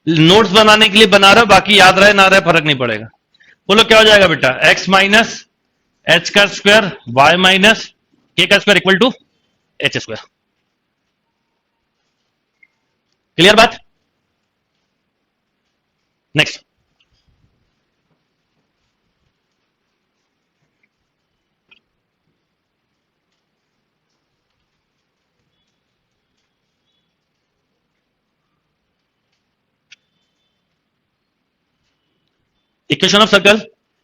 Notes बनाने के लिए बना रहा, बाकी याद रहे ना रहे फर्क नहीं पड़ेगा। बोलो क्या हो जाएगा बेटा, एक्स माइनस एच का स्क्वायर वाई माइनस के का square equal to H square. Clear बात? Next, equation of circle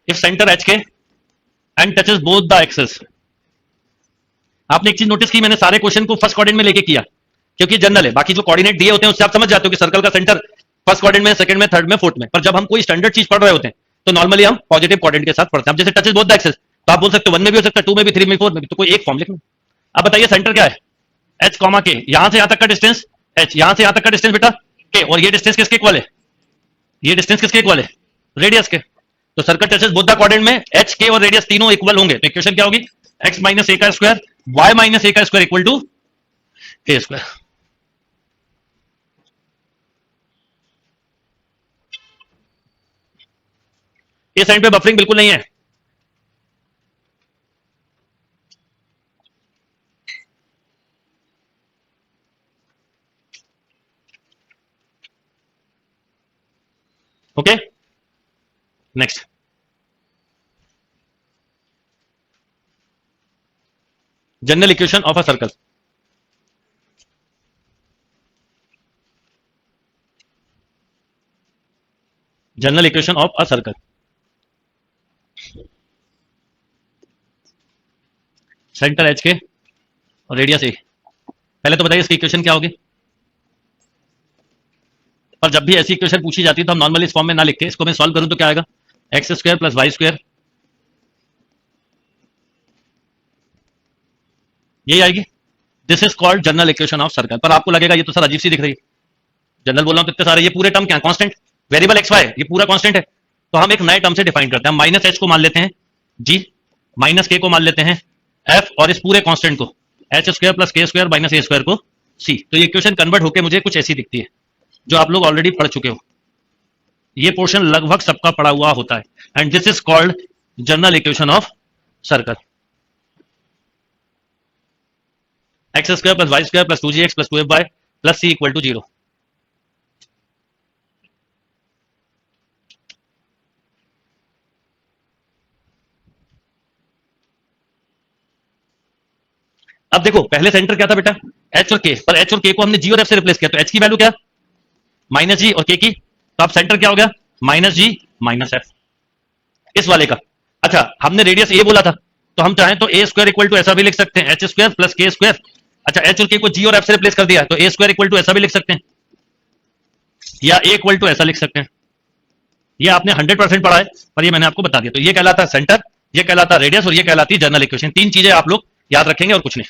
if centre H K and touches both the axes. आपने एक चीज नोटिस की, मैंने सारे क्वेश्चन को फर्स्ट क्वाड्रेंट में लेके किया क्योंकि जनरल है, बाकी जो कोऑर्डिनेट दिए होते हैं उससे आप समझ जाते हो कि सर्कल का सेंटर फर्स्ट क्वाड्रेंट में, सेकंड में, थर्ड में, फोर्थ में। पर जब हम कोई स्टैंडर्ड चीज पढ़ रहे होते हैं तो नॉर्मली हम पॉजिटिव क्वाड्रेंट के साथ पढ़ते हैं। अब जैसे टचेस बोथ द एक्सेस तो आप बोल सकते हो 1 में भी हो सकता है, 2 में भी, 3 में, 4 में भी, तो कोई एक फॉर्म लिखना। अब बताइए सेंटर क्या है, एच कॉमा के, यहां से यहां तक का डिस्टेंस एच, यहां से यहां तक का डिस्टेंस बेटा के, और ये डिस्टेंस किसके इक्वल है, ये डिस्टेंस किसके इक्वल है, रेडियस के। तो circle touches both the quadrant में एच के और रेडियस तीनों इक्वल होंगे, तो इक्वेशन क्या होगी, एक्स माइनस ए का स्क्वायर वाई माइनस ए का स्क्वायर इक्वल टू के स्क्वायर। ये साइड पे बफरिंग बिल्कुल नहीं है। Okay next, general equation of a circle. General equation of a circle, centre H के और रेडियस ए। पहले तो बताइए इसकी इक्वेशन क्या होगी। पर जब भी ऐसी इक्वेशन पूछी जाती है तो हम नॉर्मली इस फॉर्म में ना लिख के इसको मैं सॉल्व करूं तो क्या आएगा, X square plus Y square, यही आएगी। This is called general equation of circle. पर आपको लगेगा ये तो सर अजीब सी दिख रही है, जनरल बोल रहा हूं तो इतने सारे, ये पूरे टर्म क्या कांस्टेंट, वेरिएबल एक्स वाई, ये पूरा कांस्टेंट है। तो हम एक नए टर्म से डिफाइन करते हैं, माइनस एच को मान लेते हैं जी, माइनस के को मान लेते हैं एफ, और इस पूरे कांस्टेंट को एच स्क्वायर प्लस के स्क्वायर माइनस ए स्क्वायर को सी। तो ये इक्वेशन कन्वर्ट होकर मुझे कुछ ऐसी दिखती है जो आप लोग ऑलरेडी पढ़ चुके हो। ये पोर्शन लगभग सबका पढ़ा हुआ होता है, and this is called general equation of circle. X square plus Y square plus 2gx plus 2fy plus C equal to 0। अब देखो पहले सेंटर क्या था बेटा, एच और के, पर एच और के को हमने जी और एफ से रिप्लेस किया, तो एच की वैल्यू क्या, माइनस जी, और के की, तो अब सेंटर क्या हो गया, माइनस जी माइनस एफ, इस वाले का। अच्छा हमने रेडियस ए बोला था, तो हम चाहें तो ए स्क्वायर इक्वल टू ऐसा भी लिख सकते हैं, एच स्क्वायर प्लस के स्क्वायर। अच्छा एच और के को जी और एफ से रिप्लेस कर दिया, तो ए स्क्वायर इक्वल टू ऐसा भी लिख सकते हैं, या ए इक्वल टू ऐसा लिख सकते हैं। ये आपने 100% पढ़ा है, पर ये मैंने आपको बता दिया। तो ये कहलाता है सेंटर, ये कहलाता है रेडियस, और ये कहलाती है जनरल इक्वेशन। तीन चीजें आप लोग याद रखेंगे और कुछ नहीं।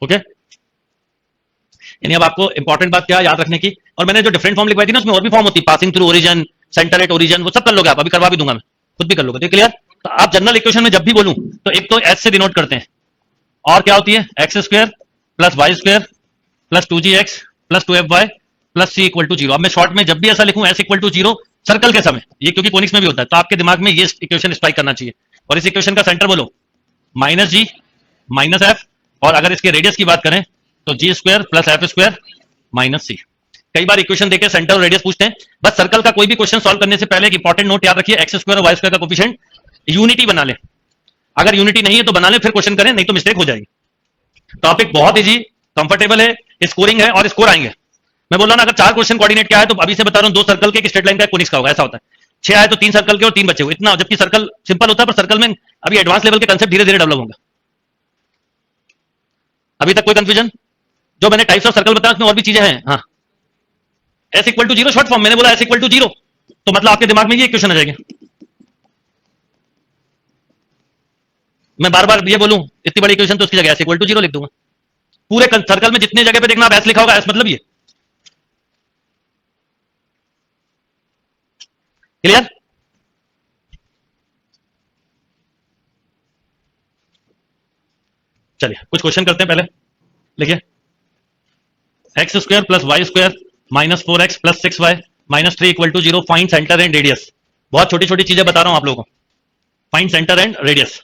ओके, यानी अब आपको इंपॉर्टेंट बात क्या याद रखने की, और मैंने जो डिफरेंट फॉर्म लिखवाई थी ना उसमें और भी फॉर्म होती, passing through origin, centre at origin, वो सब कर लोगे आप, अभी करवा भी दूंगा मैं, खुद भी कर लोगे। तो क्लियर, तो आप जनरल इक्वेशन में जब भी बोलूं तो एक तो एच से डिनोट करते हैं, और क्या होती है, x square plus Y square plus 2gx plus 2fy plus C equal to 0। अब मैं शॉर्ट में जब भी ऐसा लिखूं एस इक्वल टू 0 सर्कल के समय, ये क्योंकि कोनिक्स में भी होता है, तो आपके दिमाग में ये इक्वेशन स्ट्राइक करना चाहिए। और इस इक्वेशन का सेंटर बोलो माइनस जी माइनस एफ, और अगर इसके रेडियस की बात करें तो G square plus F square minus C. कई बार इक्वेशन देके सेंटर और रेडियस पूछते हैं। बस सर्कल का कोई भी क्वेश्चन सॉल्व करने से पहले एक इंपॉर्टेंट नोट याद रखिए, एक्स स्क्वायर और वाई स्क्वायर का कोफिशिएंट यूनिटी बना ले। अगर यूनिटी नहीं है तो बना ले, फिर क्वेश्चन करें, नहीं तो मिस्टेक हो जाएगी। टॉपिक बहुत इजी, कंफर्टेबल है, स्कोरिंग है और स्कोर आएंगे। मैं बोल रहा हूं ना, अगर 4 क्वेश्चन कोऑर्डिनेट क्या है तो अभी से बता रहा हूं 2 सर्कल के, स्ट्रेट लाइन का, कोनिक्स का होगा, ऐसा होता है। 6 आए तो 3 सर्कल के और 3 बचे हुए, इतना। जबकि सर्कल सिंपल होता है, पर सर्कल में अभी एडवांस लेवल के कंसेप्ट धीरे धीरे डेवलप होंगे। अभी तक कोई कंफ्यूजन? जो मैंने टाइप्स ऑफ सर्कल बताया उसमें और भी चीजें हैं। हाँ, S equal to 0 short form, मैंने बोला एस इक्वल टू 0, तो मतलब आपके दिमाग में ये इक्वेशन आ जाएगी। मैं बार बार ये बोलूं इतनी बड़ी इक्वेशन तो उसकी जगह एस इक्वल टू 0 लिख दूंगा। पूरे सर्कल में जितने जगह पे देखना आप एस लिखा होगा, एस मतलब ये। क्लियर? चलिए कुछ क्वेश्चन करते हैं पहले। लिखिए X square plus Y square minus 4x plus 6y minus 3 equal to 0, find centre and radius. बहुत छोटी छोटी चीजें बता रहा हूं आप लोगों को। Find centre and radius.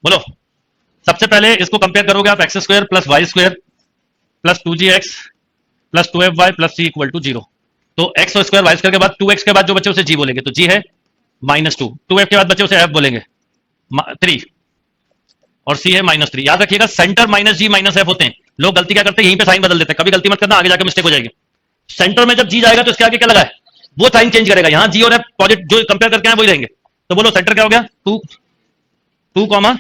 बोलो। सबसे पहले इसको कंपेयर करोगे आप, X square plus Y square plus 2gx plus 2fy plus C equal to 0। तो एक्स स्क्वायर वाई स्क्वायर के बाद 2x के बाद जो बच्चे उसे जी बोलेंगे, तो जी है -2, 2f के बाद बच्चे उसे f बोलेंगे 3, और सी है -3। याद रखिएगा सेंटर माइनस जी माइनस एफ होते हैं। लोग गलती क्या करते हैं, यहीं पे साइन बदल देते हैं। कभी गलती मत करना, आगे जाकर मिस्टेक हो जाएगी। सेंटर में जब जी जाएगा तो इसके आगे क्या लगा है, वो साइन चेंज करेगा। यहां जी और एफ पॉजिटिव जो कंपेयर करके आए वही रहेंगे। तो बोलो सेंटर क्या हो गया, 2 कॉमा,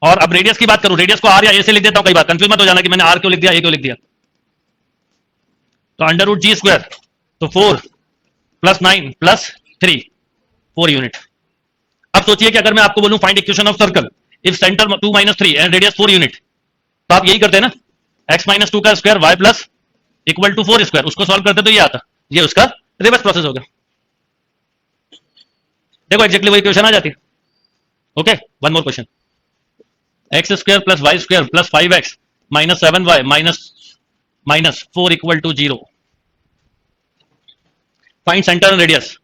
और अब रेडियस की बात करूं, रेडियस को आर या ए से लिख देता हूं। कई बार कंफ्यूज मत हो जाना कि मैंने आर क्यों लिख दिया, ए क्यों लिख दिया। तो अंडर रूट जी स्क्वायर, तो 4 प्लस 9 प्लस 3, 4 यूनिट। अब सोचिए कि अगर मैं आपको बोलूं find equation of circle if centre 2 - 3 and radius 4 unit, तो आप यही करते हैं ना, x - 2 का square y plus equal to 4 square, उसको सॉल्व करते तो ये आता। ये उसका रिवर्स प्रोसेस हो गया। देखो एग्जैक्टली वही इक्वेशन आ जाती है। Okay, one more question, X square plus Y square plus 5x minus 7y minus 4 equal to 0। Find centre and radius.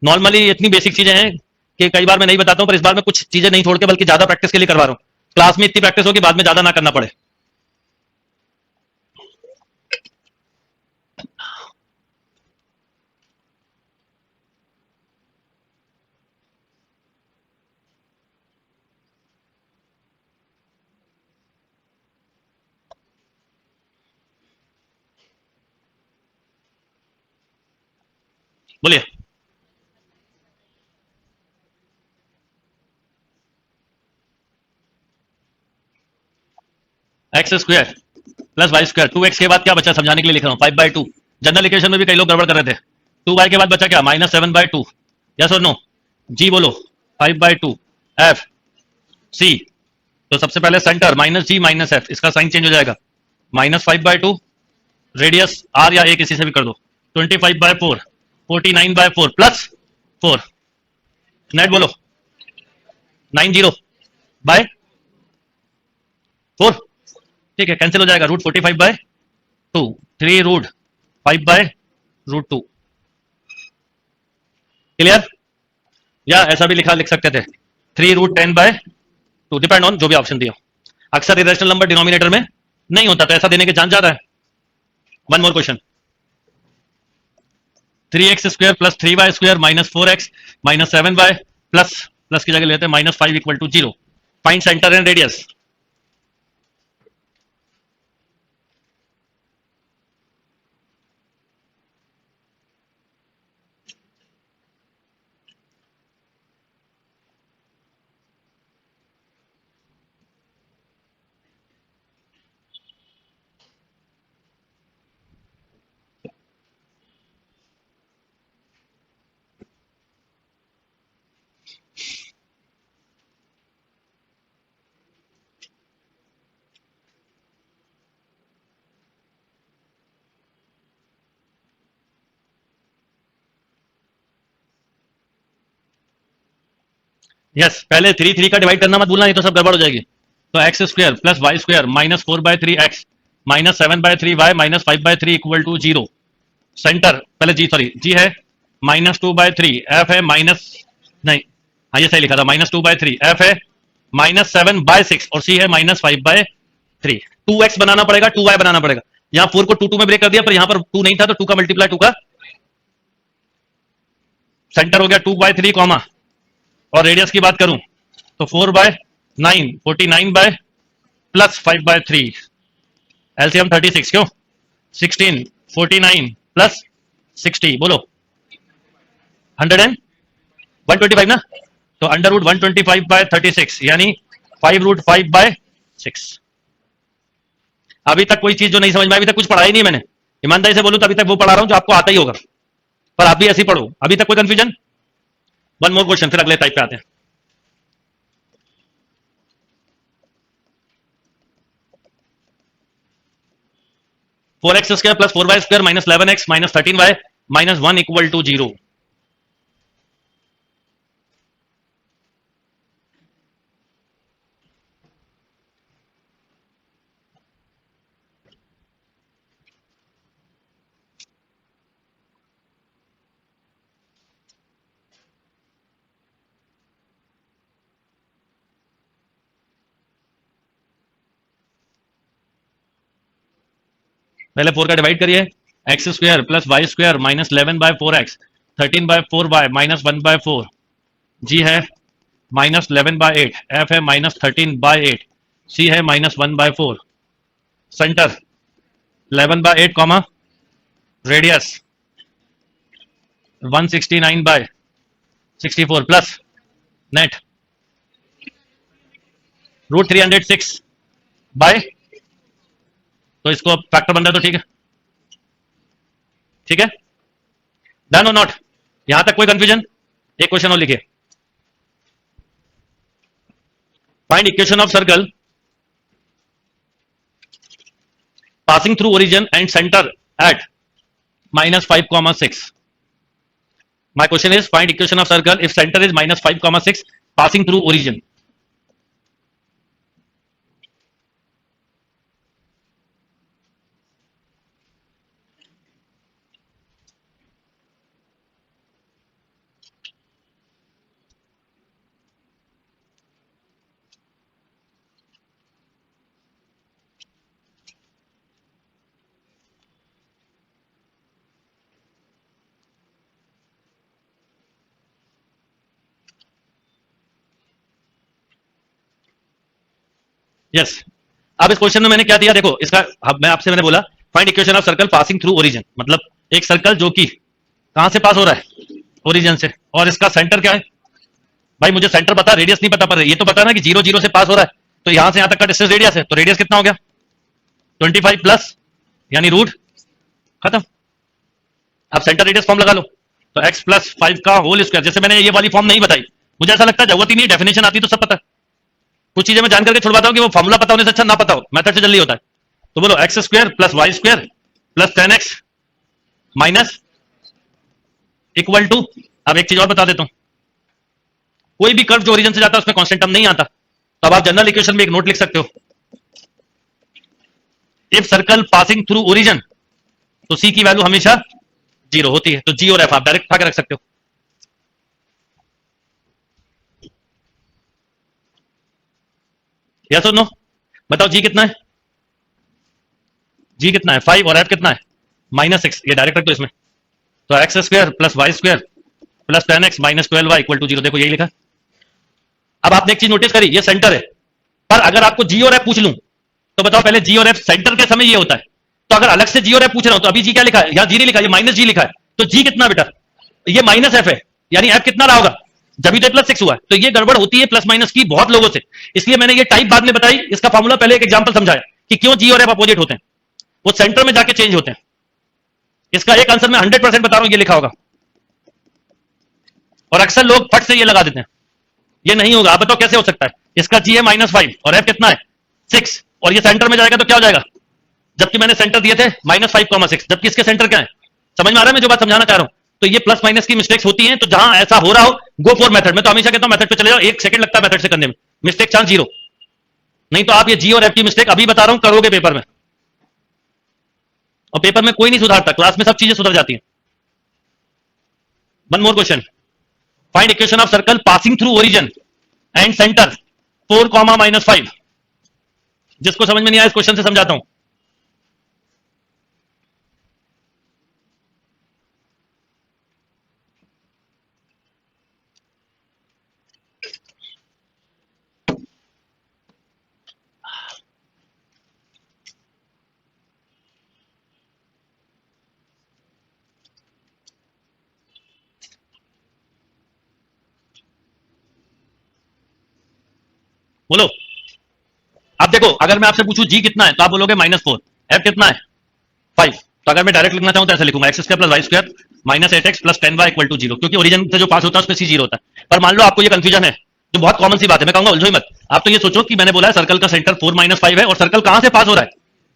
Normally इतनी बेसिक चीजें हैं कि कई बार मैं नहीं बताता हूं, पर इस बार मैं कुछ चीजें नहीं छोड़ के बल्कि ज्यादा प्रैक्टिस के लिए करवा रहा हूं। क्लास में इतनी प्रैक्टिस होगी बाद में ज्यादा ना करना पड़े। बोलिए। X square plus Y square, 2x के बाद क्या बचा समझाने के लिए लिख रहा हूं, 5/2। जनरल इक्वेशन में भी कई लोग गड़बड़ कर रहे थे। 2y के बाद बचा क्या, -7/2। यस और नो, जी बोलो। 5/2 एफ सी। तो सबसे पहले सेंटर माइनस जी माइनस एफ, इसका साइन चेंज हो जाएगा, -5/2, रेडियस आर या ए किसी से भी कर दो, 25/4, 49/4 प्लस 4, नेट बोलो 90/4। ठीक है, कैंसिल हो जाएगा, √45/2, 3√5/√2। क्लियर? या ऐसा भी लिख सकते थे, 3√10/2, डिपेंड ऑन जो भी ऑप्शन दिया। अक्सर इरेशनल नंबर डिनोमिनेटर में नहीं होता, तो ऐसा देने के चांस ज्यादा है। One more question, 3x square plus 3y square minus 4x minus 7y plus plus की जगह लेते हैं -5 equal to 0। Find centre and radius. Yes, पहले 3 का डिवाइड करना मत भूलना, नहीं तो सब गड़बड़ हो जाएगी। तो x square plus Y square minus 4/3x minus 7/3y minus 5/3 equal to 0। Centre पहले जी, सॉरी जी है -2/3, एफ है माइनस, नहीं हाँ ये सही लिखा था, -2/3, एफ है -7/6 और सी है -5/3। 2x बनाना पड़ेगा, 2y बनाना पड़ेगा। यहाँ 4 को 2 में ब्रेक कर दिया, पर यहाँ पर 2 नहीं था, तो 2 का मल्टीप्लाई 2 का सेंटर हो गया 2/3 कॉमा, और रेडियस की बात करूं तो 4/9, 49 प्लस 5/3, एलसीएम 36, क्यों 16, 49 प्लस 60, बोलो 125 ना, तो अंडर रूट 125/36 यानी 5√5/6। अभी तक कोई चीज जो नहीं समझ में, अभी तक कुछ पढ़ा ही नहीं मैंने, ईमानदारी से बोलूं तो अभी तक वो पढ़ा रहा हूं जो आपको आता ही होगा, पर आप भी ऐसे ही पढ़ो। अभी तक कोई कंफ्यूजन? वन मोर क्वेश्चन, फिर अगले टाइप पे आते हैं। 4x² plus 4y² minus 11x minus 13y minus 1 equal to 0। पहले 4 का डिवाइड करिए, x² plus y² minus 11/4x 13/4y minus 1/4, जी है माइनस 11/8, f है माइनस 13/8, c है minus 1/4, centre 11/8 comma radius 169/64 plus net √306 तो इसको फैक्टर बन रहा है, तो ठीक है, ठीक है, डन और नॉट? यहां तक कोई कंफ्यूजन? एक क्वेश्चन और लिखिए, find equation of circle passing through origin and center at -5, 6. My question is find equation of circle if center is -5, 6 passing through origin. Yes, अब इस क्वेश्चन में मैंने क्या दिया देखो, इसका मैं आपसे मैंने बोला find equation of circle passing through origin, मतलब एक सर्कल जो कि कहां से पास हो रहा है, ओरिजिन से, और इसका सेंटर क्या है? भाई मुझे सेंटर पता, रेडियस नहीं पता, पर ये तो पता ना कि 0 0 से पास हो रहा है, तो यहां से यहां तक का डिस्टेंस रेडियस है, तो रेडियस कितना हो गया 25 प्लस यानी रूट, खत्म। अब सेंटर रेडियस फॉर्म लगा लो, तो x+5 का होल स्क्वायर, जैसे मैंने ये वाली फॉर्म नहीं बताई, मुझे ऐसा लगता है जरूरत ही नहीं, डेफिनेशन आती तो सब पता है, कुछ चीजें मैं जान करके छुड़वाता हूँ कि वो फॉर्मूला पता होने से अच्छा ना पता हो, मेथड से जल्दी होता है। तो बोलो x² plus y² plus 10x minus equal to, अब एक चीज और बता देता हूं, कोई भी कर्व जो ओरिजिन से जाता है उसमें कांस्टेंट टर्म नहीं आता, तो अब आप जनरल इक्वेशन में एक नोट लिख सकते हो, if circle passing through origin तो सी की वैल्यू हमेशा 0 होती है, तो जी और एफ आप डायरेक्ट उठा के रख सकते हो। यस और नो? बताओ जी कितना है, जी कितना है 5 और एफ कितना है -6, ये डायरेक्ट रख दो इसमें, तो x² plus y² plus 10x minus 12y equal to 0, देखो यही लिखा। अब आपने एक चीज नोटिस करी, ये सेंटर है, पर अगर आपको जी और एफ पूछ लूं तो बताओ पहले जी और एफ सेंटर के समय ये होता है, तो अगर अलग से जी और एफ पूछ रहा हूं तो अभी जी क्या लिखा है, यहां जी नहीं लिखा, ये माइनस जी लिखा है, तो जी कितना बेटा, ये माइनस एफ है, यानी एफ कितना रहा होगा, जब तो +6 हुआ है, तो ये गड़बड़ होती है प्लस माइनस की बहुत लोगों से, इसलिए मैंने ये टाइप बाद में बताई, इसका फॉर्मूला पहले एक एग्जांपल समझाया कि क्यों जी और एफ अपोजिट होते हैं, वो सेंटर में जाके चेंज होते हैं। इसका एक आंसर मैं 100% बता रहा हूं, ये लिखा होगा, और अक्सर लोग फट से ये लगा देते हैं, ये नहीं होगा। आप बताओ कैसे हो सकता है, इसका जी है -5 और एफ कितना है 6, और ये सेंटर में जाएगा तो क्या हो जाएगा, जबकि मैंने सेंटर दिए थे -5, 6, जबकि इसके सेंटर क्या है, समझ में आ रहा है मैं जो बात समझाना चाह रहा हूं? तो ये प्लस माइनस की मिस्टेक्स होती हैं, तो जहां ऐसा हो रहा हो गो फॉर मेथड, मैं तो हमेशा कहता हूं मेथड पे चले जाओ, 1 सेकंड लगता है मेथड से करने में, मिस्टेक चांस 0, नहीं तो आप ये जी और एफ की मिस्टेक अभी बता रहा हूं करोगे पेपर में, और पेपर में कोई नहीं सुधारता, क्लास में सब चीजें सुधर जाती हैं। One more question, find equation of circle passing through origin and centre 4, -5, जिसको समझ में नहीं आया इस क्वेश्चन से समझाता हूं। बोलो। अब देखो, अगर मैं आपसे पूछूं जी कितना है तो आप बोलोगे -4, एफ कितना है 5। तो अगर मैं डायरेक्ट लिखना चाहूं तो ऐसे लिखूंगा x² + y² - 8x + 10y = 0, क्योंकि ओरिजिन से जो पास होता है उसमें c 0 होता है। पर मान लो आपको ये कंफ्यूजन है, तो बहुत कॉमन सी बात है, मैं कहूंगा उलझो ही मत। आप तो ये सोचो कि मैंने बोला है सर्कल का सेंटर 4 - 5 है, और सर्कल कहां से पास हो रहा है,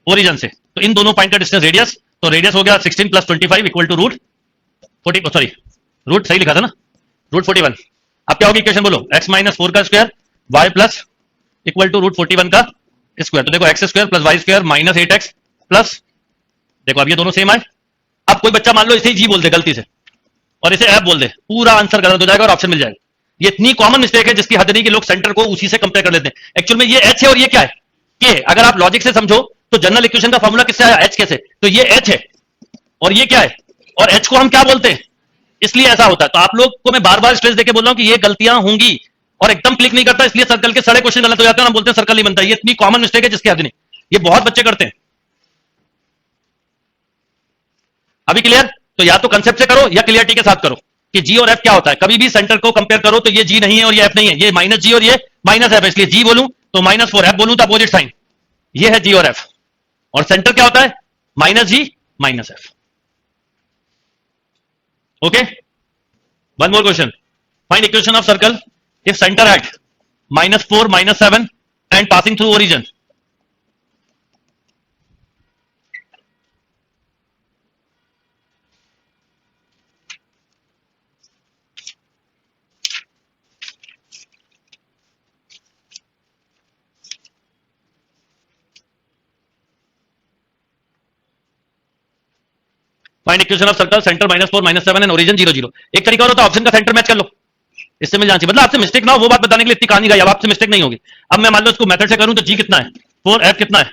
ओरिजिन से। तो इन दोनों पॉइंट का डिस्टेंस रेडियस, तो रेडियस हो गया 16 + 25 = √40, सॉरी रूट सही लिखा था ना, √41। अब क्या होगी इक्वेशन बोलो, x - 4 का square y plus equal to √41 का स्क्वायर। तो देखो x² + y² - 8x प्लस, देखो अब ये दोनों सेम आए। अब कोई बच्चा मान लो इसे जी बोल दे गलती से और इसे एफ बोल दे, पूरा आंसर गलत हो जाएगा और ऑप्शन मिल जाएगा। ये इतनी कॉमन मिस्टेक है जिसकी हद नहीं कि लोग सेंटर को उसी से कंपेयर कर लेते हैं। एक्चुअल में ये एच है और ये क्या है, के। अगर आप लॉजिक से समझो तो जनरल इक्वेशन का फॉर्मूला किससे आया, एच के से। तो ये एच है और ये क्या है, और एच को हम क्या बोलते हैं, इसलिए ऐसा होता है। तो आप लोग को मैं बार बार स्ट्रेस देके बोल रहा हूं कि ये गलतियां होंगी और एकदम क्लिक नहीं करता, इसलिए सर्कल के सारे क्वेश्चन गलत हो जाते हैं, हम बोलते हैं सर्कल नहीं बनता। ये इतनी कॉमन मिस्टेक है जिसकी हद नहीं, ये बहुत बच्चे करते हैं। अभी क्लियर? तो या तो कंसेप्ट से करो या क्लियरिटी के साथ करो कि जी और एफ क्या होता है। कभी भी सेंटर को कंपेयर करो तो ये जी नहीं है और ये एफ नहीं है, ये -g और ये -f है, इसलिए जी बोलूं तो -4, एफ बोलूं तो अपोजिट साइन। ये है जी और एफ, और सेंटर क्या होता है, -g -f। Okay, one more question, find equation of circle if centre at -4 -7 and passing through origin. Find equation of circle centre -4 -7 and origin 0 0। एक तरीका और होता है ऑप्शन का सेंटर मैच कर लो, इससे मिल जाना चाहिए। मतलब आपसे मिस्टेक ना हो वो बात बताने के लिए इतनी कहानी गई, अब आपसे मिस्टेक नहीं होगी। अब मैं मान लो इसको मेथड से करूं तो जी कितना है 4, एफ कितना है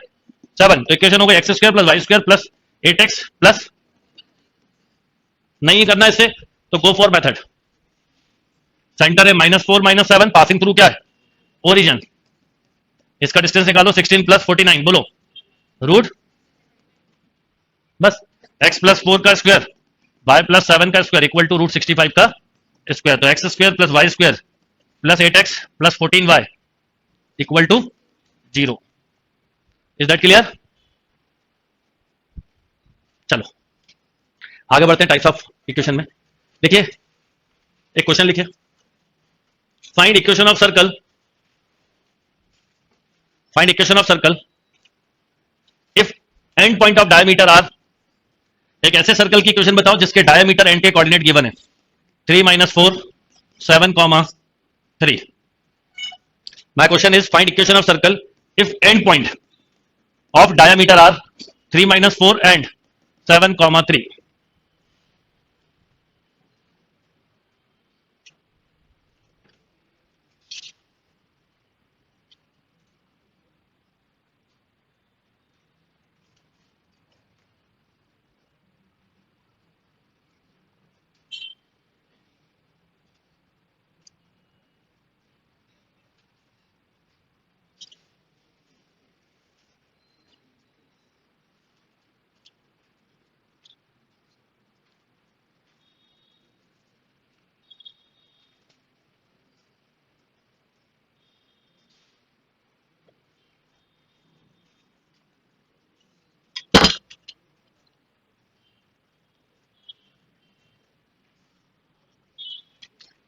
7, तो इक्वेशन हो गई x² + y² + 8x प्लस, नहीं करना इससे तो गो फॉर मेथड। सेंटर है -4 -7, पासिंग थ्रू क्या है, ओरिजिन। इसका डिस्टेंस निकालो 16 + 49, बोलो रूट, बस x + 4 का स्क्वायर y + 7 का स्क्वायर इक्वल टू √65 का स्क्वायर। तो x² + y² + 8x + 14y equal to 0। Is that clear? चलो आगे बढ़ते हैं टाइप्स ऑफ इक्वेशन में। देखिए एक क्वेश्चन लिखिए, find equation of circle, find equation of circle if end point of diameter are. एक ऐसे सर्कल की इक्वेशन बताओ जिसके डायमीटर एंड के कोऑर्डिनेट गिवन है 3 - 4 7, 3। My question is find equation of circle if end point of diameter are 3 - 4 and 7, 3।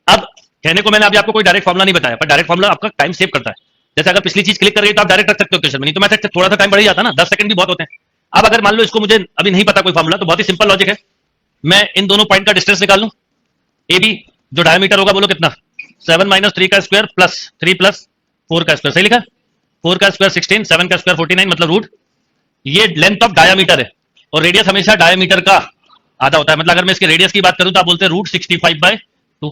अब कहने को मैंने अभी आपको कोई डायरेक्ट फॉर्मुला नहीं बताया, पर डायरेक्ट फॉर्मुला आपका टाइम सेव करता है। जैसे अगर पिछली चीज क्लिक कर गई तो आप डायरेक्ट रख सकते हो क्वेश्चन में, नहीं तो मैं थोड़ा सा टाइम बढ़ ही जाता ना, 10 सेकंड भी बहुत होते हैं। अब अगर मान लो इसको मुझे अभी नहीं पता कोई फॉर्मुला, तो बहुत ही सिंपल लॉजिक है, मैं इन दोनों पॉइंट का डिस्टेंस निकाल लूं। ए बी जो डायमीटर होगा बोलो कितना, 7 - 3 का स्क्वायर प्लस 3 + 4 का स्क्वायर, सही लिखा, 4 का स्क्वायर 16, 7 का स्क्वायर 49, मतलब रूट। ये लेंथ ऑफ डायमीटर है और रेडियस हमेशा डायमीटर का आधा होता है। मतलब अगर मैं इसके रेडियस की बात करूं तो आप बोलते हैं √65/2।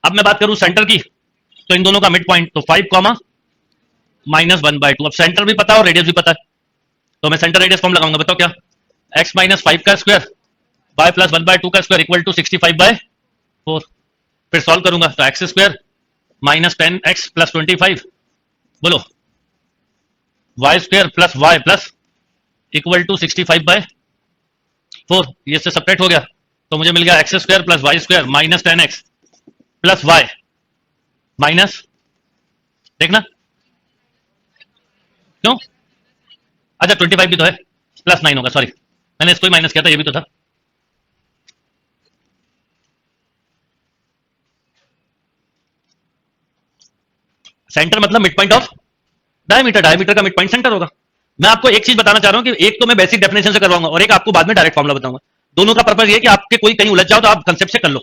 अब मैं बात करूं सेंटर की, तो इन दोनों का मिड पॉइंट तो 5, -1/2। अब सेंटर भी पता है और रेडियस भी पता है, तो मैं सेंटर रेडियस फॉर्म लगाऊंगा। बताओ क्या, x - 5 का स्क्वायर y + 1/2 का स्क्वायर इक्वल टू 65/4। फिर सॉल्व करूंगा तो x² - 10x + 25, बोलो y² + y plus equal to 65/4। ये से सब्ट्रैक्ट हो गया तो मुझे मिल गया x² + y² - 10x + y देखना क्यों। अच्छा 25 भी तो है, +9 होगा, सॉरी मैंने इसको ही माइनस किया था, ये भी तो था। सेंटर मतलब mid point of diameter, diameter का मिड पॉइंट सेंटर होगा। मैं आपको एक चीज बताना चाह रहा हूं कि एक तो मैं बेसिक डेफिनेशन से करवाऊंगा और एक आपको बाद में डायरेक्ट फॉर्मूला बताऊंगा। दोनों का पर्पज ये कि आपके कोई कहीं उलझ जाओ तो आप कंसेप्ट से कर लो।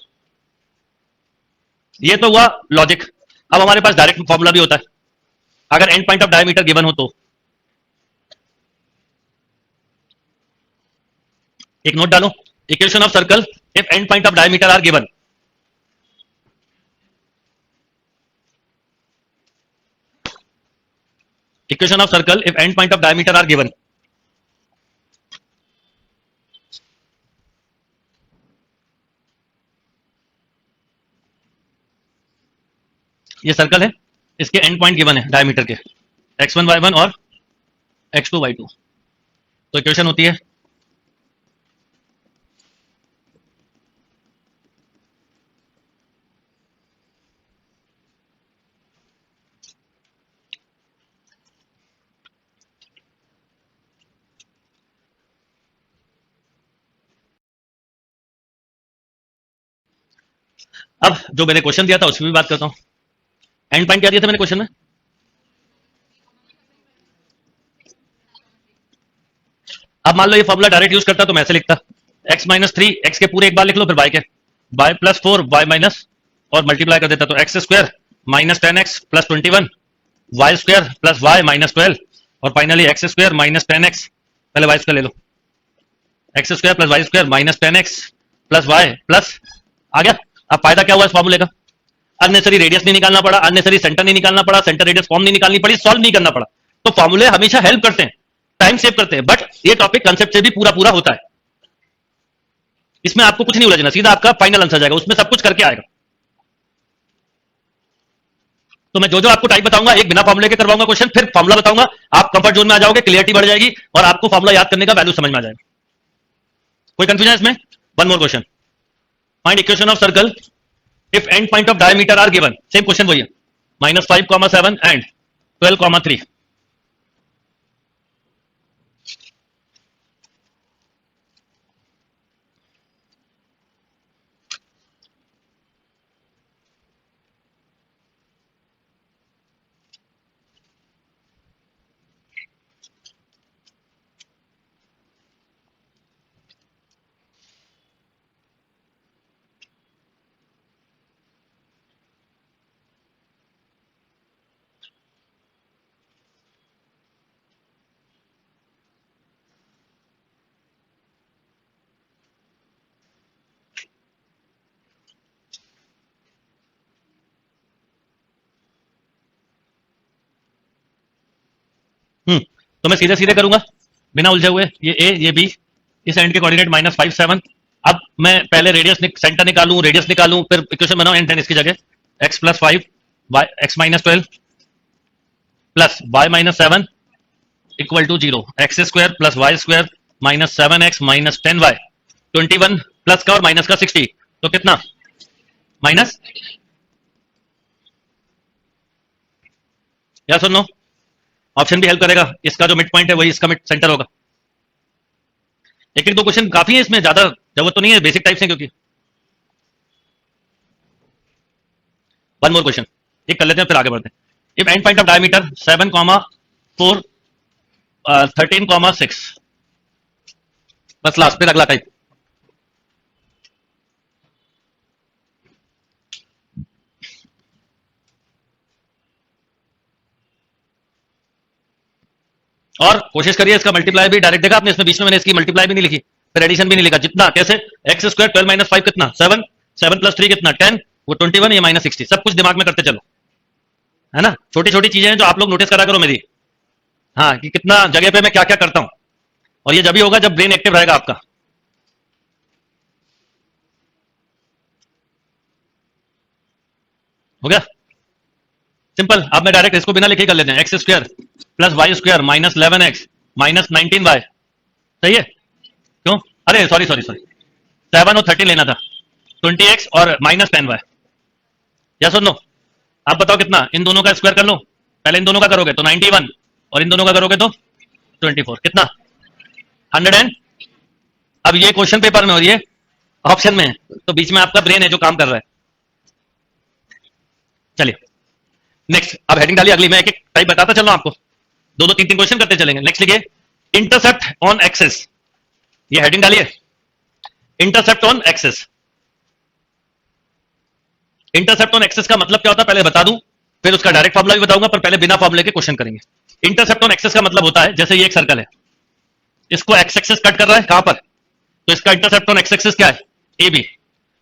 ये तो हुआ लॉजिक। अब हमारे पास डायरेक्ट फॉर्मूला भी होता है अगर end point of diameter given हो तो। एक नोट डालो, equation of circle if end point of diameter are given. Equation of circle if end point of diameter are given. ये सर्कल है, इसके एंड पॉइंट गिवन है डायमीटर के, x1 y1 और x2 y2। तो इक्वेशन होती है अब जो मैंने क्वेश्चन दिया था उसकी भी बात करता हूं। एंड पॉइंट क्या दिया था मैंने क्वेश्चन में? अब मान लो ये फॉर्मूला डायरेक्ट यूज करता तो मैं ऐसे लिखता x-3, x के पूरे एक बार लिख लो, फिर y के y +4 y माइनस और मल्टीप्लाई कर देता तो x² -10x +21 y² +y -12 और फाइनली x² -10x, पहले y² ले लो, x² +y² -10x +y plus आ गया। अब फायदा क्या हुआ इस फॉर्मूले का? अननेसरी रेडियस नहीं निकालना पड़ा, अननेसरी सेंटर नहीं निकालना पड़ा, सेंटर रेडियस फॉर्म नहीं निकालनी पड़ी, सॉल्व नहीं करना पड़ा। तो फॉर्मूले हमेशा हेल्प करते हैं, टाइम सेव करते हैं, बट ये टॉपिक कंसेप्ट से भी पूरा पूरा होता है। इसमें आपको कुछ नहीं उलझना, सीधा आपका फाइनल आंसर जाएगा, उसमें सब कुछ करके आएगा। तो मैं जो जो आपको टाइप बताऊंगा, एक बिना फॉर्मूले के करवाऊंगा क्वेश्चन, फिर फॉर्मूला बताऊंगा, आप कंफर्ट जोन में आ जाओगे, क्लियरिटी बढ़ जाएगी और आपको फॉर्मूला याद करने का वैल्यू समझ में आ जाएगा। कोई कंफ्यूजन इसमें? One more question, find equation of circle if end point of diameter are given. Same question वही है, -5, 7 एंड 12, 3। तो मैं सीधे सीधे करूंगा बिना उलझे हुए, ये ए ये बी, इस एंड के कोऑर्डिनेट -5, 7। अब मैं पहले रेडियस सेंटर निकालूं, रेडियस निकालूं, फिर इक्वेशन बनाऊं एंड 10 इसकी जगह x + 5 y x - 12 plus y - 7 = 0, x² + y² - 7x - 10y, 21 plus का और माइनस का 60, तो कितना माइनस, या सुनो ऑप्शन भी हेल्प करेगा, इसका जो मिड पॉइंट है वही इसका मिड सेंटर होगा। एक एक दो क्वेश्चन काफी है, इसमें ज्यादा जरूरत तो नहीं है, बेसिक टाइप से, क्योंकि वन मोर क्वेश्चन एक कर लेते हैं फिर आगे बढ़ते हैं। If end point of diameter 7, 4 13, 6, बस लास्ट पे अगला टाइप। और कोशिश करिए इसका मल्टीप्लाई भी डायरेक्ट, देखा आपने इसमें बीच में मैंने इसकी मल्टीप्लाई भी नहीं लिखी, फिर एडिशन भी नहीं लिखा, जितना कैसे x² 12 - 5 कितना 7, 7 + 3 कितना 10, वो 21, ये -60, सब कुछ दिमाग में करते चलो, है ना। छोटी छोटी चीजें हैं जो आप लोग नोटिस करा करो मेरी, हाँ, कि कितना जगह पे मैं क्या क्या करता हूं, और ये जब भी होगा जब ब्रेन एक्टिव रहेगा आपका। हो गया सिंपल। अब मैं डायरेक्ट इसको बिना लिखे कर लेते हैं, x² + y² -11x -19y, सही है? क्यों? अरे सॉरी सॉरी सॉरी, 7 और 13 लेना था, 20x और -10y, या सुन लो। आप बताओ कितना, इन दोनों का स्क्वायर कर लो, पहले इन दोनों का करोगे तो 91 और इन दोनों का करोगे तो 24, कितना 100 एंड, अब ये क्वेश्चन पेपर में और ये ऑप्शन में है, तो बीच में आपका ब्रेन है जो काम कर रहा है। चलिए नेक्स्ट, अब हेडिंग डालिए अगली, मैं एक एक टाइप बताता चलो आपको, दो दो तीन तीन क्वेश्चन करते चलेंगे। नेक्स्ट लिखिए इंटरसेप्ट ऑन एक्सेस, ये हेडिंग डालिए intercept on axes. Intercept on axes का मतलब क्या होता है पहले बता दूं, फिर उसका डायरेक्ट फॉर्मूला भी बताऊंगा, पर पहले बिना फॉर्मूले के क्वेश्चन करेंगे। इंटरसेप्ट ऑन एक्सेस का मतलब होता है जैसे ये एक सर्कल है, इसको एक्स एक्सेस कट कर रहा है कहां पर, तो इसका इंटरसेप्ट ऑन एक्स एक्सेस क्या है, A B.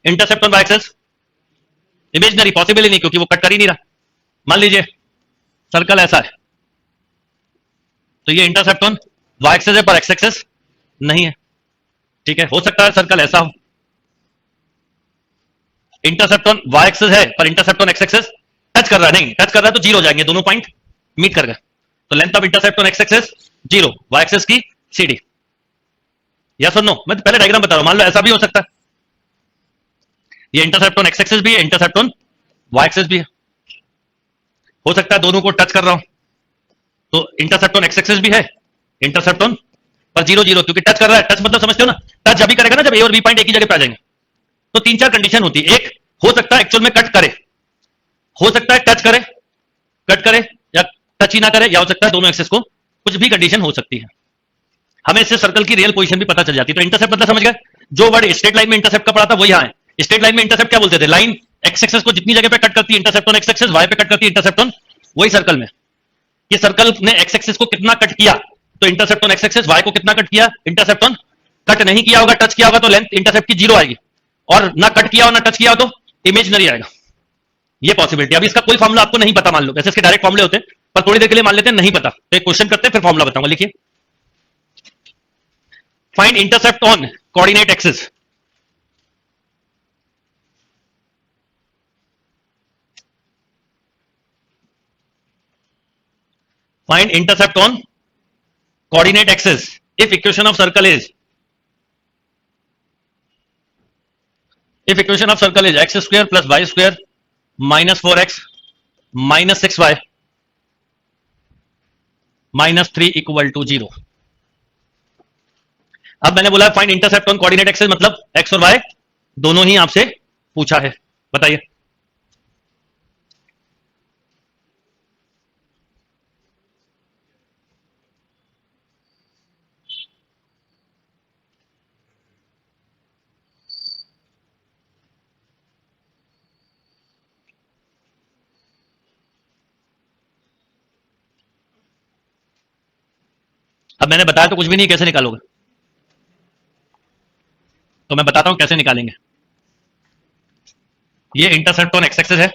Intercept on Y axes imaginary, possible ही नहीं क्योंकि वो कट कर ही नहीं रहा। मान लीजिए सर्कल ऐसा है, तो ये इंटरसेप्ट ऑन वाई एक्सेस है पर एक्स एक्सेस नहीं है, ठीक है। हो सकता है सर्कल ऐसा हो, इंटरसेप्ट ऑन वाई एक्सेस है पर intercept on x axis touch कर रहा है, नहीं टच कर रहा है तो जीरो हो जाएंगे, दोनों पॉइंट मीट कर गए, तो length of intercept on x axis zero, y axis की सीडी। यस और नो, मैं तो पहले डायग्राम बता रहा हूं, मान लो ऐसा भी हो सकता है, ये इंटरसेप्ट ऑन एक्स एक्सेस भी है, इंटरसेप्ट ऑन वाई एक्सेस भी है, हो सकता है दोनों को टच कर रहा हूं, तो इंटरसेप्ट ऑन एक्स एक्सेस भी है, इंटरसेप्ट ऑन पर जीरो जीरो, क्योंकि टच कर रहा है, टच मतलब समझते हो ना, टच अभी करेगा ना जब ए और बी पॉइंट एक ही जगह पे आ जाएंगे। तो तीन चार कंडीशन होती है, एक हो सकता है एक्चुअल में कट करे, हो सकता है टच करे, कट करे या टच ही ना करे, या हो सकता है दोनों एक्सेस को, कुछ भी कंडीशन हो सकती है। हमें इससे सर्कल की रियल पोजीशन भी पता चल जाती है। तो इंटरसेप्ट मतलब समझ गए, जो वर्ड स्ट्रेट लाइन में इंटरसेप्ट का पढ़ा था वो यहां है। स्ट्रेट लाइन में इंटरसेप्ट क्या बोलते थे, लाइन एक्स एक्सेस को जितनी जगह पे कट करती है, intercept on x axis, y पे कट करती है इंटरसेप्ट ऑन, वही सर्कल में ये सर्कल ने एक्स एक्सेस को कितना कट किया, तो intercept on x axis, y को कितना कट किया, इंटरसेप्ट ऑन, कट नहीं किया होगा टच किया होगा तो लेंथ इंटरसेप्ट की जीरो आएगी, और ना कट किया हो ना टच किया हो तो इमेजनरी आएगा, ये पॉसिबिलिटी। अभी इसका कोई फॉर्मूला आपको नहीं पता, मान लो वैसे इसके डायरेक्ट फॉर्मूले होते हैं, पर थोड़ी देर के लिए मान लेते हैं नहीं पता, तो एक क्वेश्चन करते हैं फिर फॉर्मूला बताऊंगा। लिखिए find intercept on coordinate axis, find intercept on coordinate axis if equation of circle is x square plus y square minus 4x minus 6y minus 3 equal to 0। अब मैंने बोला find intercept on coordinate axis, मतलब x और y दोनों ही आपसे पूछा है, बताइए। अब मैंने बताया तो कुछ भी नहीं, कैसे निकालोगे, तो मैं बताता हूं कैसे निकालेंगे। ये इंटरसेप्ट ऑन एक्स एक्सिस है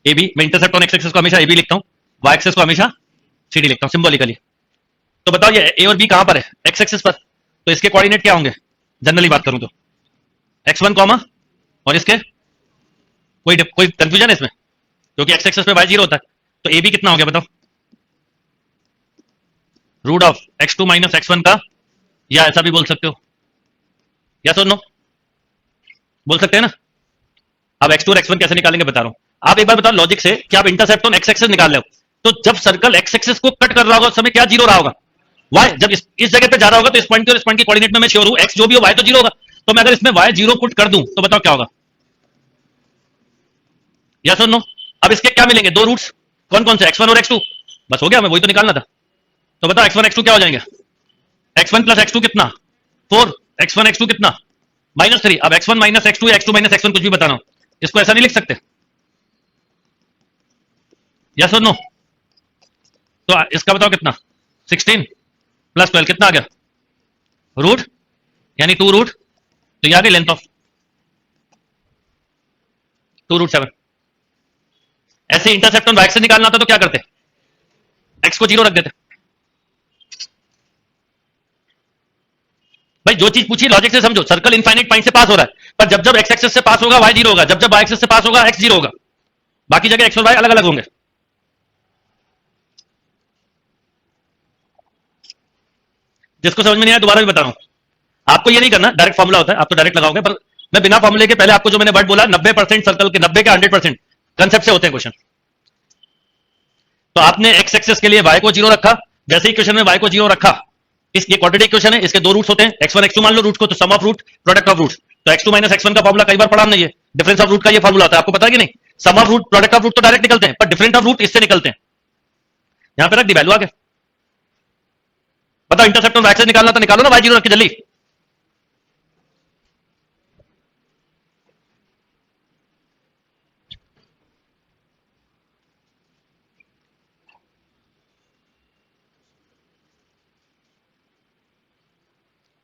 ए बी, मैं इंटरसेप्ट ऑन एक्स एक्सिस को हमेशा ए बी लिखता हूं, वाई एक्सिस को हमेशा सी डी लिखता हूं सिंबॉलिकली। तो बताओ ये ए और बी कहां पर है, एक्स एक्सिस पर, तो इसके कोऑर्डिनेट क्या होंगे, जनरली बात करूं तो x1 कॉमा, और इसके कोई कंफ्यूजन है इसमें, क्योंकि एक्स एक्सिस पे वाई जीरो होता है, तो ए बी कितना हो गया बताओ, root of x2 minus x1 का, या ऐसा भी बोल सकते हो, या तो नो बोल सकते हैं ना। अब x2 और x1 कैसे निकालेंगे बता रहा हूं, आप एक बार बताओ लॉजिक से कि आप इंटरसेप्ट ऑन एक्स एक्सिस निकाल रहे हो, तो जब सर्कल एक्स एक्सिस को कट कर रहा होगा उस समय क्या जीरो रहा होगा, y जब इस जगह पे जा रहा होगा, तो इस पॉइंट और इस पॉइंट की कोऑर्डिनेट में मैं श्योर हूं x जो भी हो y तो जीरो होगा, तो मैं अगर इसमें y जीरो पुट कर दूं तो बताओ क्या होगा, यस और नो। अब इसके क्या मिलेंगे, दो रूट्स, कौन कौन से, x1 और x2, बस हो गया, मैं वही तो निकालना था। तो बताओ x1 x2 क्या हो जाएंगे, x1 प्लस x2 कितना 4, x1 x2 कितना -3। अब x1 माइनस x2 या x2 माइनस x1 कुछ भी बताना हो, इसको ऐसा नहीं लिख सकते, यस और नो। तो इसका बताओ कितना, 16 प्लस 12 कितना आ गया, रूट, यानी 2 रूट, तो ये आ गई लेंथ ऑफ 2 रूट 7। ऐसे इंटरसेप्ट ऑन वाई एक्सिस निकालना था तो क्या करते, x को जीरो रख देते। भाई जो चीज पूछी लॉजिक से समझो, सर्कल इनफाइनाइट पॉइंट से पास हो रहा है, पर जब जब एक्स एक्सिस से पास होगा वाई जीरो होगा, जब जब वाई एक्सिस से पास होगा एक्स जीरो होगा, बाकी जगह एक्स और वाई अलग अलग होंगे। जिसको समझ में नहीं आया दोबारा भी बता रहा हूं, आपको ये नहीं करना, डायरेक्ट फॉर्मुला होता है, आप तो डायरेक्ट लगाओगे, पर मैं बिना फॉर्मुले के पहले आपको जो मैंने वर्ड बोला 90% सर्कल के 90 के 100% कंसेप्ट से होते हैं क्वेश्चन। तो आपने एक्स एक्सेस के लिए y को 0 रखा, जैसे इक्वेशन में y को 0 रखा, ये क्वाड्रेटिक इक्वेशन है, इसके दो रूट्स होते हैं, x1 x2 मान लो रूट को, तो sum of root product of roots, तो x2 माइनस x1 का फॉर्मूला कई बार पढ़ा हमने, ये डिफरेंस ऑफ रूट का ये फॉर्मूला होता है, आपको पता है कि नहीं? Sum of root product of root तो डायरेक्ट निकलते हैं, पर डिफरेंट ऑफ रूट इससे निकलते हैं। यहां पे रख दी वैल्यू आगे, बताओ इंटरसेप्ट ऑन एक्सेस निकालना, तो निकालो ना y0 रख के जल्दी।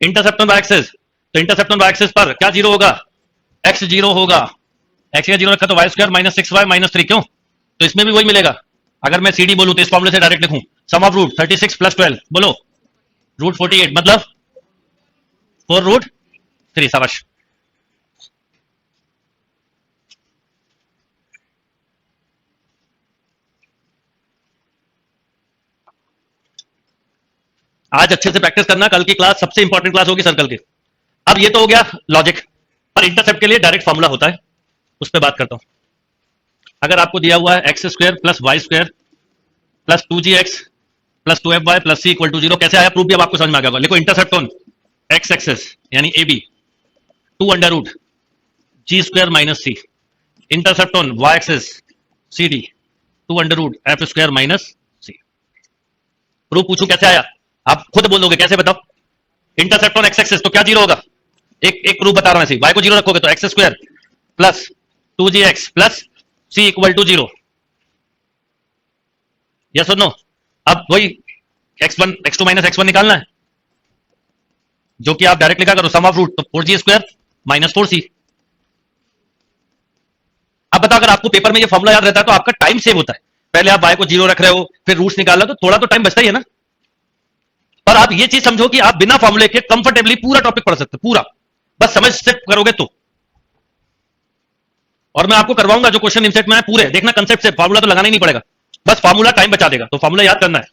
इंटरसेप्ट ऑन एक्सेस, तो इंटरसेप्ट ऑन एक्सेस पर क्या जीरो होगा? x जीरो होगा, x का जीरो रखा तो y square minus 6y minus 3, क्यों? तो इसमें भी वही मिलेगा। अगर मैं सी डी बोलूं तो इस फॉर्मूले से डायरेक्ट लिखूं, सम ऑफ रूट 36 प्लस 12, बोलो रूट 48, मतलब 4 रूट 3, शाबाश। आज अच्छे से प्रैक्टिस करना, कल की क्लास सबसे इंपॉर्टेंट क्लास होगी सर्कल की। अब ये तो हो गया लॉजिक, पर इंटरसेप्ट के लिए डायरेक्ट फॉर्मूला होता है, उस पर बात करता हूं। अगर आपको दिया हुआ है x square plus Y square plus 2gx plus 2fy plus c equal to 0, कैसे आया प्रूफ भी अब आपको समझ में आ गया होगा। लिखो इंटरसेप्ट ऑन एक्स एक्सेस यानी a b 2 under root g square minus c, intercept on Y axis c d 2 under root f square minus c. Proof पूछू कैसे आया, आप खुद बोलोगे, कैसे बताओ? इंटरसेप्ट ऑन एक्स एक्सेस तो क्या जीरो होगा? एक प्रूफ बता रहा हूं ऐसे, वाई को जीरो रखोगे तो x square plus 2gx plus c equal to 0, yes और नो? अब वही x1 x2 माइनस x1 निकालना है, जो कि आप डायरेक्ट लिखा करो सम ऑफ रूट, तो 4g स्क्वायर माइनस 4c। अब बताओ, अगर आपको पेपर में ये फॉर्मूला याद रहता है तो आपका टाइम सेव होता है। पहले आप y को 0 रख रहे हो, फिर रूट्स निकाल रहे हो, तो थोड़ा तो टाइम बचता ही है ना। पर आप ये चीज समझो कि आप बिना फॉर्मूले के कंफर्टेबली पूरा टॉपिक पढ़ सकते हो, पूरा, बस समझ से करोगे तो। और मैं आपको करवाऊंगा जो क्वेश्चन इनसेट में है पूरे, देखना कंसेप्ट से, फॉर्मूला तो लगाना ही नहीं पड़ेगा, बस फॉर्मूला टाइम बचा देगा, तो फॉर्मूला याद करना है।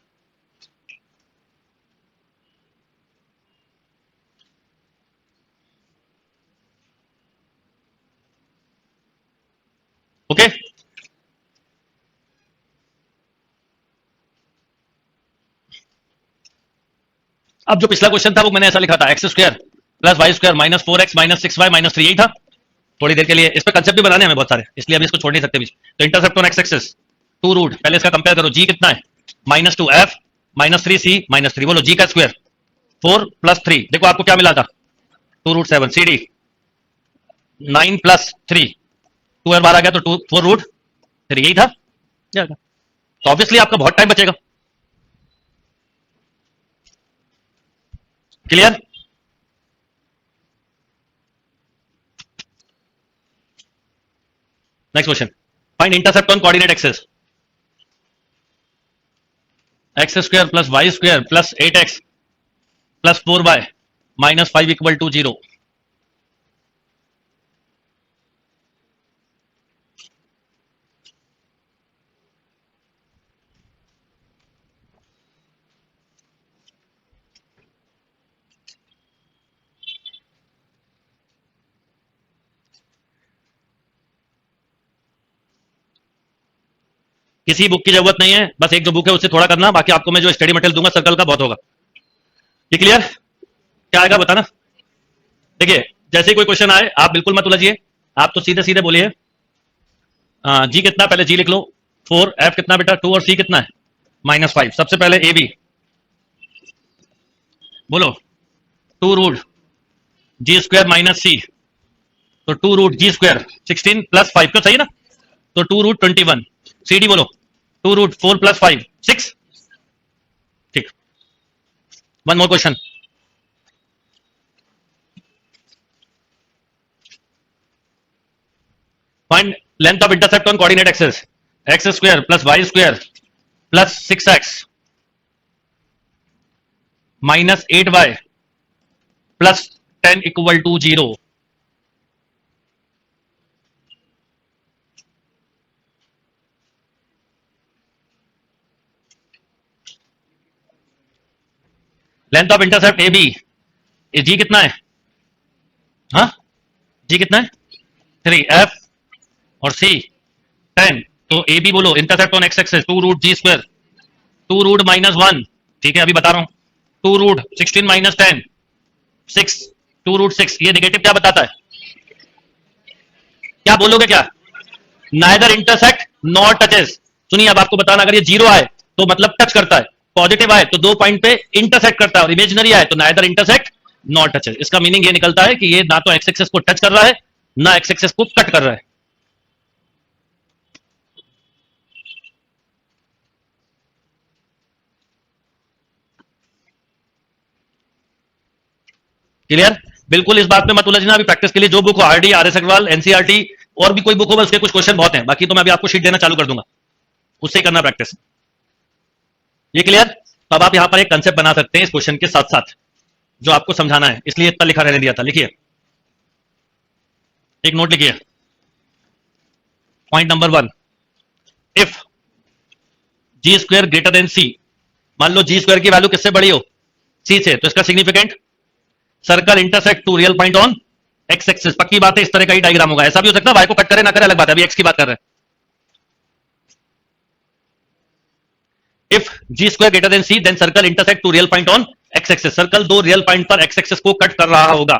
ओके अब जो पिछला क्वेश्चन था वो मैंने ऐसा लिखा था, x square plus Y square minus 4x minus 6y minus 3, यही था। थोड़ी देर के लिए इस पर कंसेप्ट भी बनाने हमें बहुत सारे, इसलिए अभी इसको छोड़ नहीं सकते बीच। तो intercept on x axis 2 root, पहले इसका कंपेयर करो, जी कितना है minus 2f minus 3c minus 3, बोलो जी का स्क्वायर 4 प्लस 3, देखो आपको क्या मिला था 2 रूट 7, सी डी 9 प्लस 3, 2 और बाहर आ गया तो 4 रूट 3, यही था। तो ऑब्वियसली आपका बहुत टाइम बचेगा। Clear? Next question, find intercept on coordinate axes. X square plus Y square plus 8x plus 4y minus 5 equal to 0। किसी बुक की जरूरत नहीं है, बस एक जो बुक है उससे थोड़ा करना, बाकी आपको मैं जो स्टडी मटेरियल दूंगा सर्कल का बहुत होगा। ये क्लियर? क्या आएगा बताना। देखिए जैसे ही कोई क्वेश्चन आए आप बिल्कुल मत उलझिए, आप तो सीधे सीधे बोलिए। जी कितना, पहले जी लिख लो 4, एफ कितना बेटा 2 और सी कितना है माइनस 5। सबसे पहले ए बी बोलो 2 रूट जी स्क्वायर माइनस सी, तो 2 रूट जी स्क्वायर 16 प्लस 5, क्यों सही है ना, तो 2 रूट 21। सी डी बोलो 2 रूट 4 प्लस 5 6, ठीक। One more question, find length of intercept on coordinate axes. X square plus Y square plus 6x minus 8y plus 10 equal to 0। Length of intercept A B, G कितना है, हाँ जी कितना है 3, F और c 10, तो a b बोलो intercept on x axis 2 root g square 2√-1, ठीक है, अभी बता रहा हूं। 2√16 - 10, 6, 2√6, ये नेगेटिव क्या बताता है? क्या बोलोगे क्या? Neither intersect nor touches. सुनिए, अब आपको बताना, अगर ये 0 आए तो मतलब टच करता है, पॉजिटिव आए तो 2 पॉइंट पे इंटरसेक्ट करता है, और इमेजिनरी आए तो नाइदर इंटरसेक्ट नॉर टचेस। इसका मीनिंग ये निकलता है कि ये ना तो एक्स एक्सेस को टच कर रहा है, ना एक्स एक्सेस को कट कर रहा है। क्लियर? बिल्कुल इस बात में मत उलझना। अभी प्रैक्टिस के लिए जो बुक हो, RD, R S Agarwal, NCERT, और भी कोई बुक हो, उसके कुछ क्वेश्चन बहुत हैं, बाकी तो मैं अभी आपको शीट देना चालू कर दूंगा, उससे ही करना प्रैक्टिस। ये क्लियर? तो अब आप यहां पर एक कंसेप्ट बना सकते हैं इस क्वेश्चन के साथ साथ, जो आपको समझाना है, इसलिए इतना लिखा रहने दिया था। लिखिए, एक नोट लिखिए। Point number 1, if ji square greater than C, मान लो जी स्क्वायर की वैल्यू किससे बड़ी हो? सी से, तो इसका significant circle intersect two real point on x axis. पक्की बात है, इस तरह का ही डायग्राम होगा। ऐसा भी हो सकता है वाई को कट करे ना करे, अलग बात है, अभी एक्स की बात कर रहे हैं। If ji square greater than c, then circle intersect two real point on x axis. Circle दो रियल पॉइंट पर एक्स एक्सिस को कट कर रहा होगा।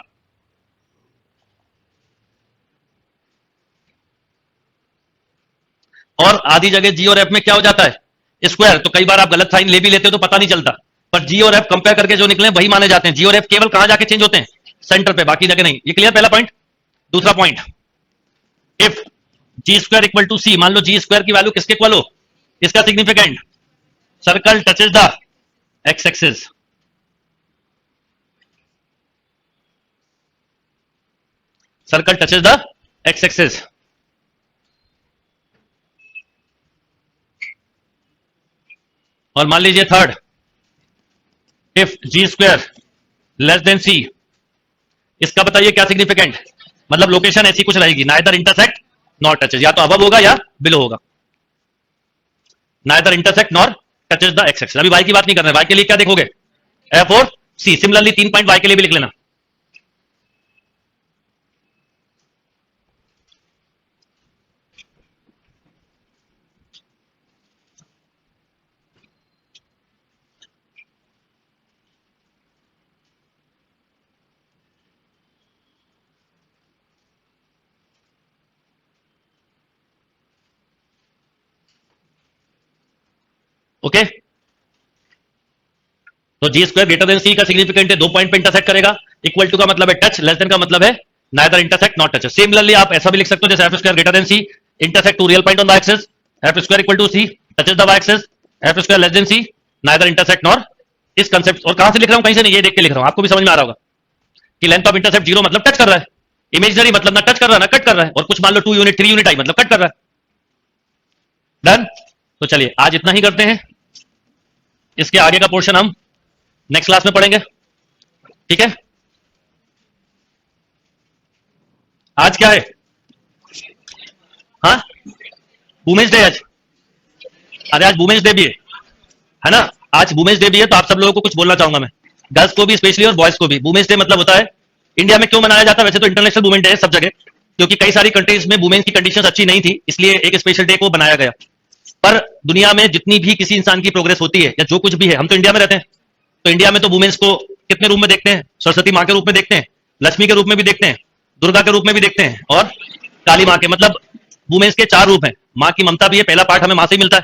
और आधी जगह जी और एफ में क्या हो जाता है? स्क्वायर। तो कई बार आप गलत साइन ले भी लेते हो तो पता नहीं चलता, पर जी और एफ कंपेयर करके जो निकले वही माने जाते हैं। जी और एफ केवल कहां जाके चेंज होते हैं? सेंटर पे, बाकी जगह नहीं। ये क्लियर? पहला पॉइंट। दूसरा point, if ji square equal to C, मान लो जी स्क्वायर की वैल्यू किसके इक्वल हो? इसका significant circle touches the X axis. Circle touches the X axis. और मान लीजिए third, if ji square less than C, इसका बताइए क्या सिग्निफिकेंट? मतलब लोकेशन ऐसी कुछ रहेगी, नाइदर इंटरसेक्ट नॉर टचेस, या तो अबव होगा या बिलो होगा। Neither intersect nor touches the X axis. अभी वाई की बात नहीं कर रहे, वाई के लिए क्या देखोगे? एफ और सी। सिमिलरली 3 पॉइंट वाई के लिए भी लिख लेना। ओके, तो जी स्क्वायर ग्रेटर देन सी का सिग्निफिकेंट है 2 पॉइंट पे इंटरसेक्ट करेगा। इक्वल टू का मतलब है टच, लेस देन का मतलब है neither intersect not touch. Similarly आप ऐसा भी लिख सकते हो जैसे f square greater than c, intersect two real point on the axis, f square equal to c, touches the y axis, f square less than c, neither intersect nor. इस concept, और कहां से लिख रहा हूं? कहीं से नहीं, ये देख के लिख रहा हूं, आपको भी समझ में आ रहा होगा कि लेंथ ऑफ इंटरसेप्ट 0 मतलब टच कर रहा है, इमेजिनरी मतलब ना टच कर रहा है ना कट कर रहा है, और कुछ मान लो 2 यूनिट 3 यूनिट आई मतलब कट कर रहा है। डन? तो चलिए आज इतना ही करते हैं, इसके आगे का पोर्शन हम नेक्स्ट क्लास में पढ़ेंगे, ठीक है? आज क्या है? हाँ, वुमेन्स डे आज। अरे आज वुमेन्स डे भी है ना? आज वुमेन्स डे भी है, तो आप सब लोगों को कुछ बोलना चाहूंगा मैं, गर्ल्स को भी स्पेशली और बॉयज को भी। वुमेन्स डे मतलब होता है, इंडिया में क्यों मनाया जाता है? वैसे तो इंटरनेशनल वुमेन डे है सब जगह, क्योंकि कई सारी कंट्रीज में वुमेन की कंडीशंस अच्छी नहीं थी, इसलिए एक स्पेशल डे को बनाया गया। पर दुनिया में जितनी भी किसी इंसान की प्रोग्रेस होती है या जो कुछ भी है, हम तो इंडिया में रहते हैं, तो इंडिया में तो वुमेन्स को कितने रूप में देखते हैं? सरस्वती माँ के रूप में देखते हैं, लक्ष्मी के रूप में भी देखते हैं, दुर्गा के रूप में भी देखते हैं, और काली माँ के। मतलब वुमेन्स के 4 रूप हैं। माँ की ममता भी है, पहला पार्ट हमें माँ से ही मिलता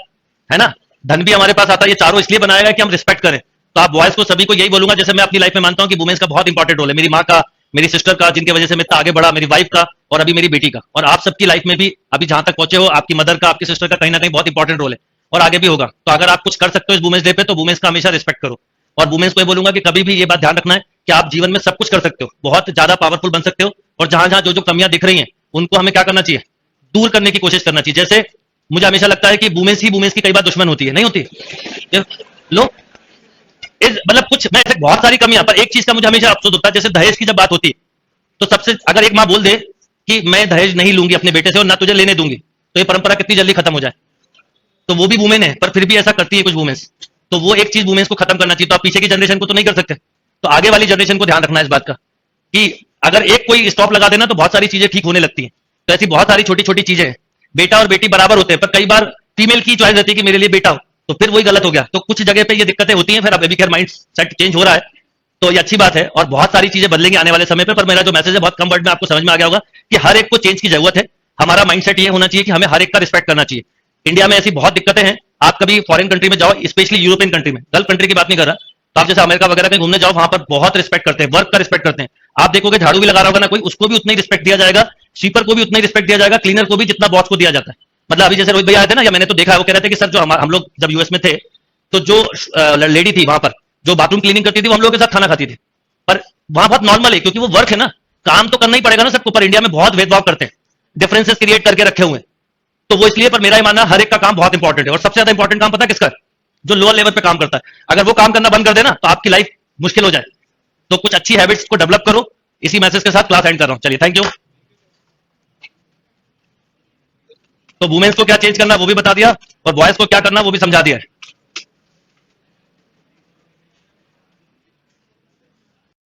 है ना? धन भी हमारे पास आता है। ये चारों इसलिए बनाया गया कि हम रिस्पेक्ट करें। तो आप बॉयज को सभी को यही बोलूंगा, जैसे मैं अपनी लाइफ में मानता हूं कि वुमेन्स का बहुत इंपॉर्टेंट रोल है, मेरी माँ का, मेरी सिस्टर का, जिनकी वजह से मैं इतना आगे बढ़ा, मेरी वाइफ का, और अभी मेरी बेटी का, और आप सबकी लाइफ में भी अभी जहां तक पहुंचे हो, आपकी मदर का, आपकी सिस्टर का कहीं ना कहीं बहुत इंपॉर्टेंट रोल है, और आगे भी होगा। तो अगर आप कुछ कर सकते हो इस वुमेन्स डे पे, तो वुमेन्स का हमेशा रिस्पेक्ट करो। और वुमेन्स को ये बोलूंगा कि कभी भी ये बात ध्यान रखना है कि आप जीवन में सब कुछ कर सकते हो, बहुत ज्यादा पावरफुल बन सकते हो, और जहां जहां जो जो कमियां दिख रही हैं उनको हमें क्या करना चाहिए? दूर करने की कोशिश करना चाहिए। जैसे मुझे हमेशा लगता है कि वुमेन्स ही वुमेन्स की कई बार दुश्मन होती है, नहीं होती? लो, मतलब कुछ मैं ऐसे बहुत सारी कमियां, पर एक चीज का मुझे हमेशा अफसोस होता है, जैसे दहेज की जब बात होती है, तो सबसे अगर एक माँ बोल दे कि मैं दहेज नहीं लूंगी अपने बेटे से और ना तुझे लेने दूंगी, तो ये परंपरा कितनी जल्दी खत्म हो जाए। तो वो भी वुमेन है, पर फिर भी ऐसा करती है कुछ वुमेन्स। तो वो एक चीज वुमेन्स को खत्म करना चाहिए। तो आप पीछे की जनरेशन को तो नहीं कर सकते, तो आगे वाली जनरेशन को ध्यान रखना है इस बात का कि अगर एक कोई स्टॉप लगा देना तो बहुत सारी चीजें ठीक होने लगती हैं। तो ऐसी बहुत सारी छोटी छोटी चीजें हैं। बेटा और बेटी बराबर होते हैं, पर कई बार फीमेल की चॉइस रहती है कि मेरे लिए बेटा हो, तो फिर वही गलत हो गया। तो कुछ जगह पे ये दिक्कतें होती हैं, फिर अब अभी खैर माइंड सेट चेंज हो रहा है, तो ये अच्छी बात है और बहुत सारी चीजें बदलेंगी आने वाले समय पे। पर मेरा जो मैसेज है बहुत कम वर्ड में आपको समझ में आ गया होगा कि हर एक को चेंज की जरूरत है। हमारा माइंडसेट ये होना चाहिए कि हमें हर एक का रिस्पेक्ट करना चाहिए। इंडिया में ऐसी बहुत दिक्कतें हैं, आप कभी फॉरेन कंट्री में जाओ, स्पेशली यूरोपियन कंट्री में, गल्फ कंट्री की बात नहीं कर रहा, तो आप जैसे अमेरिका वगैरह कहीं घूमने जाओ, वहां पर बहुत रिस्पेक्ट करते हैं, वर्क का रिस्पेक्ट करते हैं। आप देखोगे झाड़ू भी लगा रहा होगा ना कोई, उसको भी उतना ही रिस्पेक्ट दिया जाएगा, स्वीपर को भी उतना ही रिस्पेक्ट दिया जाएगा, क्लीनर को भी जितना बॉस को दिया जाता है। मतलब अभी जैसे रोहित भैया आए थे ना, या मैंने तो देखा है, वो कह रहे थे कि सर जो हम लोग जब यूएस में थे, तो जो लेडी थी वहां पर जो बाथरूम क्लीनिंग करती थी, वो हम लोग के साथ खाना खाती थी। पर वहां बहुत नॉर्मल है, क्योंकि वो वर्क है ना, काम तो करना ही पड़ेगा ना सबको। पर इंडिया में बहुत भेदभाव करते हैं, डिफरेंसेस क्रिएट करके रखे हुए हैं, तो वो इसलिए। पर मेरा ये मानना, हर एक का काम बहुत इंपॉर्टेंट है, और सबसे ज्यादा इंपॉर्टेंट काम पता है किसका है? जो लोअर लेवल पे काम करता है। अगर वो काम करना बंद कर देना, तो आपकी लाइफ मुश्किल हो जाए। तो कुछ अच्छी हैबिट्स को डेवलप करो। इसी मैसेज के साथ क्लास एंड कर रहा हूं। चलिए, थैंक यू। तो वुमेन्स को क्या चेंज करना वो भी बता दिया, और बॉयज को क्या करना वो भी समझा दिया है।